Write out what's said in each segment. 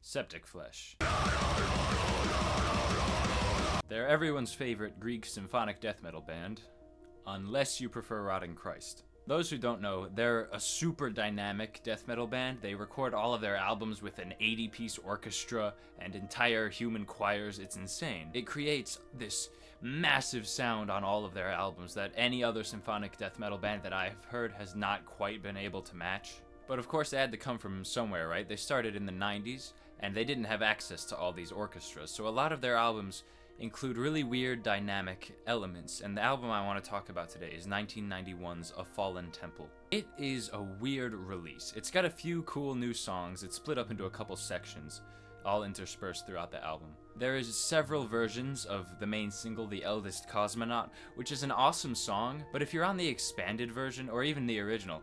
Septicflesh. They're everyone's favorite Greek symphonic death metal band, unless you prefer Rotting Christ. Those who don't know, they're a super dynamic death metal band. They record all of their albums with an 80-piece orchestra and entire human choirs. It's insane. It creates this massive sound on all of their albums that any other symphonic death metal band that I've heard has not quite been able to match. But of course they had to come from somewhere, right? They started in the 90s, and they didn't have access to all these orchestras, so a lot of their albums include really weird dynamic elements, and the album I want to talk about today is 1991's A Fallen Temple. It is a weird release. It's got a few cool new songs. It's split up into a couple sections, all interspersed throughout the album. There is several versions of the main single, The Eldest Cosmonaut, which is an awesome song, but if you're on the expanded version, or even the original,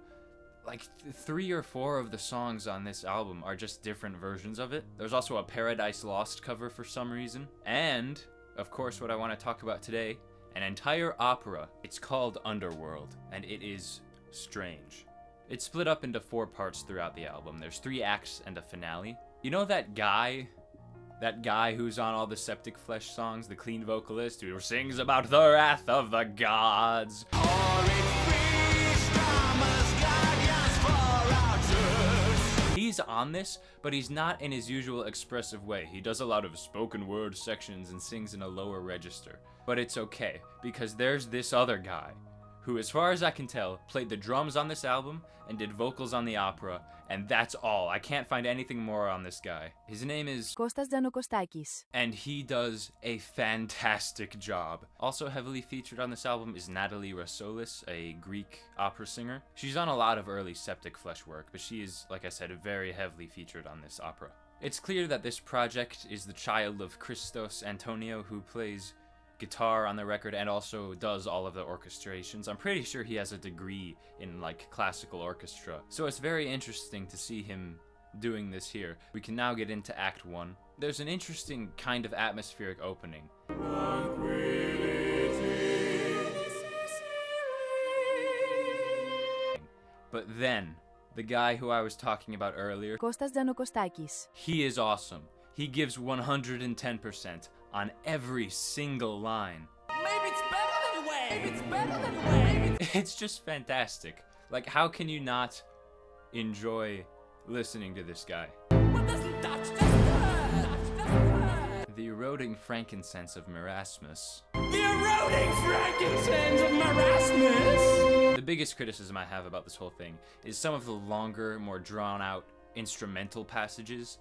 like 3 or 4 of the songs on this album are just different versions of it. There's also a Paradise Lost cover for some reason. And, of course, what I want to talk about today, an entire opera. It's called Underworld, and it is strange. It's split up into 4 parts throughout the album. There's 3 acts and a finale. You know that guy who's on all the Septicflesh songs, the clean vocalist who sings about the wrath of the gods? He's on this, but he's not in his usual expressive way. He does a lot of spoken word sections and sings in a lower register. But it's okay, because there's this other guy who, as far as I can tell, played the drums on this album and did vocals on the opera, and that's all. I can't find anything more on this guy. His name is Kostas Giannokostakis, and he does a fantastic job. Also heavily featured on this album is Natalie Rasoulis, a Greek opera singer. She's on a lot of early Septicflesh work, but she is, like I said, very heavily featured on this opera. It's clear that this project is the child of Christos Antonio, who plays guitar on the record and also does all of the orchestrations. I'm pretty sure he has a degree in like classical orchestra. So it's very interesting to see him doing this here. We can now get into Act 1. There's an interesting kind of atmospheric opening. But then, the guy who I was talking about earlier, Kostas Giannokostakis, he is awesome. He gives 110% on every single line. Maybe it's better than way. Maybe it's better than way. It's just fantastic. Like, how can you not enjoy listening to this guy? What doesn't touch doesn't hurt. The eroding frankincense of Marasmus. The eroding frankincense of Marasmus. The biggest criticism I have about this whole thing is some of the longer, more drawn-out instrumental passages.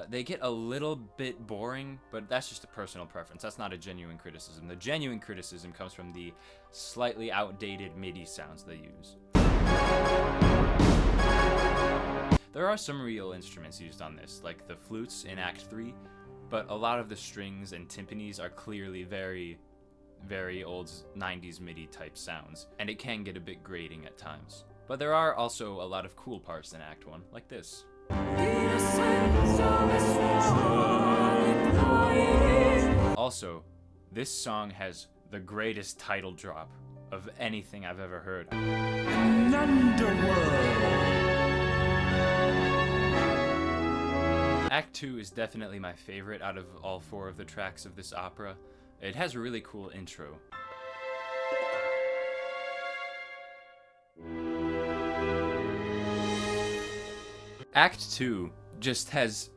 They get a little bit boring, but that's just a personal preference. That's not a genuine criticism. The genuine criticism comes from the slightly outdated MIDI sounds they use. There are some real instruments used on this, like the flutes in Act 3, but a lot of the strings and timpanis are clearly very, very old 90s MIDI type sounds, and it can get a bit grating at times. But there are also a lot of cool parts in Act 1, like this. Also, this song has the greatest title drop of anything I've ever heard. An underworld. Act 2 is definitely my favorite out of all 4 of the tracks of this opera. It has a really cool intro. Act 2 just has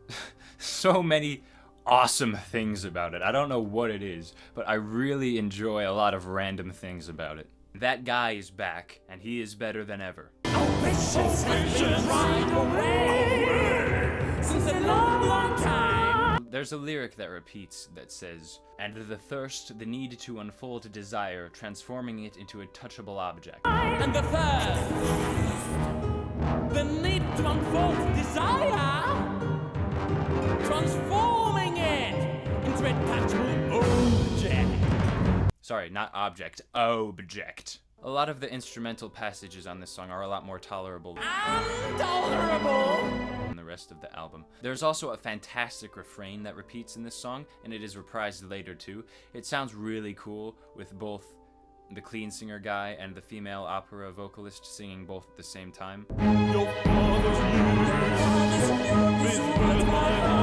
so many awesome things about it. I don't know what it is, but I really enjoy a lot of random things about it. That guy is back, and he is better than ever. Ambitions has been dried away since a long, long time. There's a lyric that repeats that says, "And the thirst, the need to unfold desire, transforming it into a touchable object." And the thirst, the need to unfold desire, transforming it into a touchable object. Sorry, not object, object. A lot of the instrumental passages on this song are a lot more tolerable Intolerable. than the rest of the album. There's also a fantastic refrain that repeats in this song, and it is reprised later too. It sounds really cool with both the clean singer guy and the female opera vocalist singing both at the same time. Your father's music is better than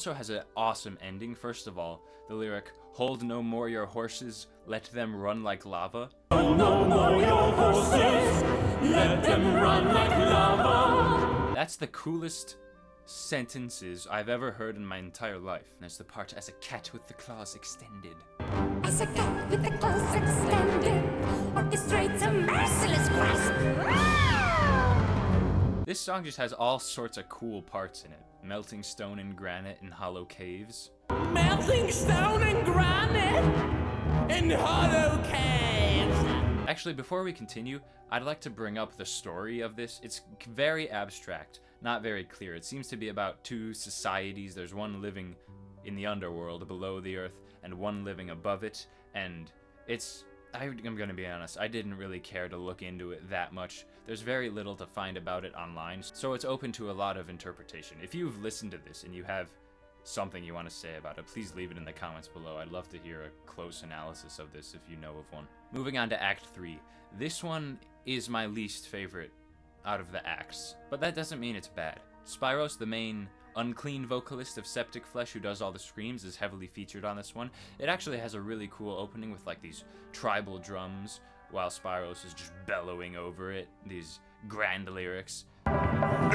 also has an awesome ending. First of all, the lyric, "Hold no more your horses, let them run like lava." No more your horses, let them run like lava. That's the coolest sentences I've ever heard in my entire life. And there's the part, "As a cat with the claws extended." As a cat with the claws extended, orchestrates a merciless grasp. This song just has all sorts of cool parts in it. Melting stone and granite in hollow caves. Melting stone and granite in hollow caves. Actually, before we continue, I'd like to bring up the story of this. It's very abstract, not very clear. It seems to be about two societies. There's one living in the underworld below the earth and one living above it. And I'm gonna be honest, I didn't really care to look into it that much. There's very little to find about it online, so it's open to a lot of interpretation. If you've listened to this and you have something you want to say about it, please leave it in the comments below. I'd love to hear a close analysis of this if you know of one. Moving on to Act 3. This one is my least favorite out of the acts, but that doesn't mean it's bad. Spyros, the main unclean vocalist of Septicflesh who does all the screams, is heavily featured on this one. It actually has a really cool opening with like these tribal drums while Spyros is just bellowing over it, these grand lyrics. The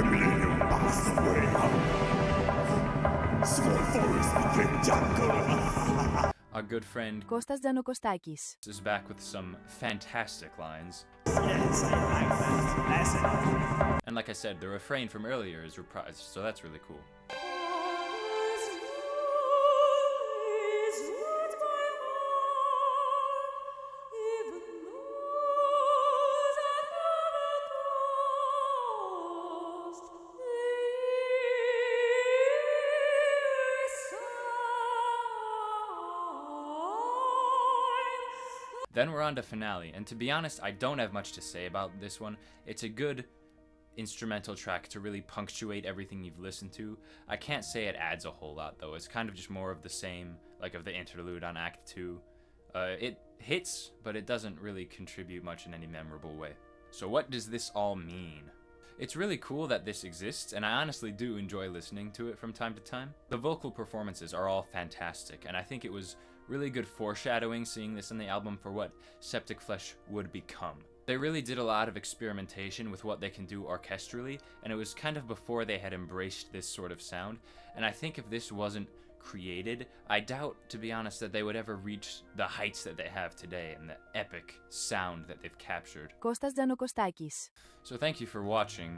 millennium passed way up. Small forest became jungle. Our good friend Κώστας Τζανοκωστάκης. is back with some fantastic lines. Yes, I like that. Listen. And like I said, the refrain from earlier is reprised, so that's really cool. Then we're on to finale, and to be honest, I don't have much to say about this one. It's a good instrumental track to really punctuate everything you've listened to. I can't say it adds a whole lot though. It's kind of just more of the same, like of the interlude on Act 2. It hits, but it doesn't really contribute much in any memorable way. So what does this all mean? It's really cool that this exists, and I honestly do enjoy listening to it from time to time. The vocal performances are all fantastic, and I think it was really good foreshadowing seeing this in the album for what Septicflesh would become. They really did a lot of experimentation with what they can do orchestrally, and it was kind of before they had embraced this sort of sound, and I think if this wasn't created, I doubt, to be honest, that they would ever reach the heights that they have today and the epic sound that they've captured. Κώστας Τζανοκωστάκης. So thank you for watching.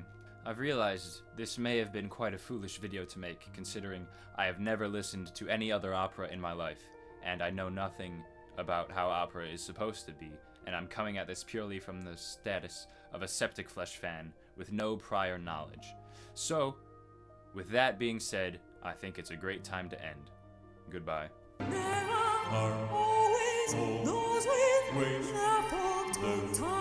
I've realized this may have been quite a foolish video to make, considering I have never listened to any other opera in my life, and I know nothing about how opera is supposed to be, and I'm coming at this purely from the status of a Septicflesh fan with no prior knowledge. So, with that being said, I think it's a great time to end. Goodbye. There are always those with laughable time.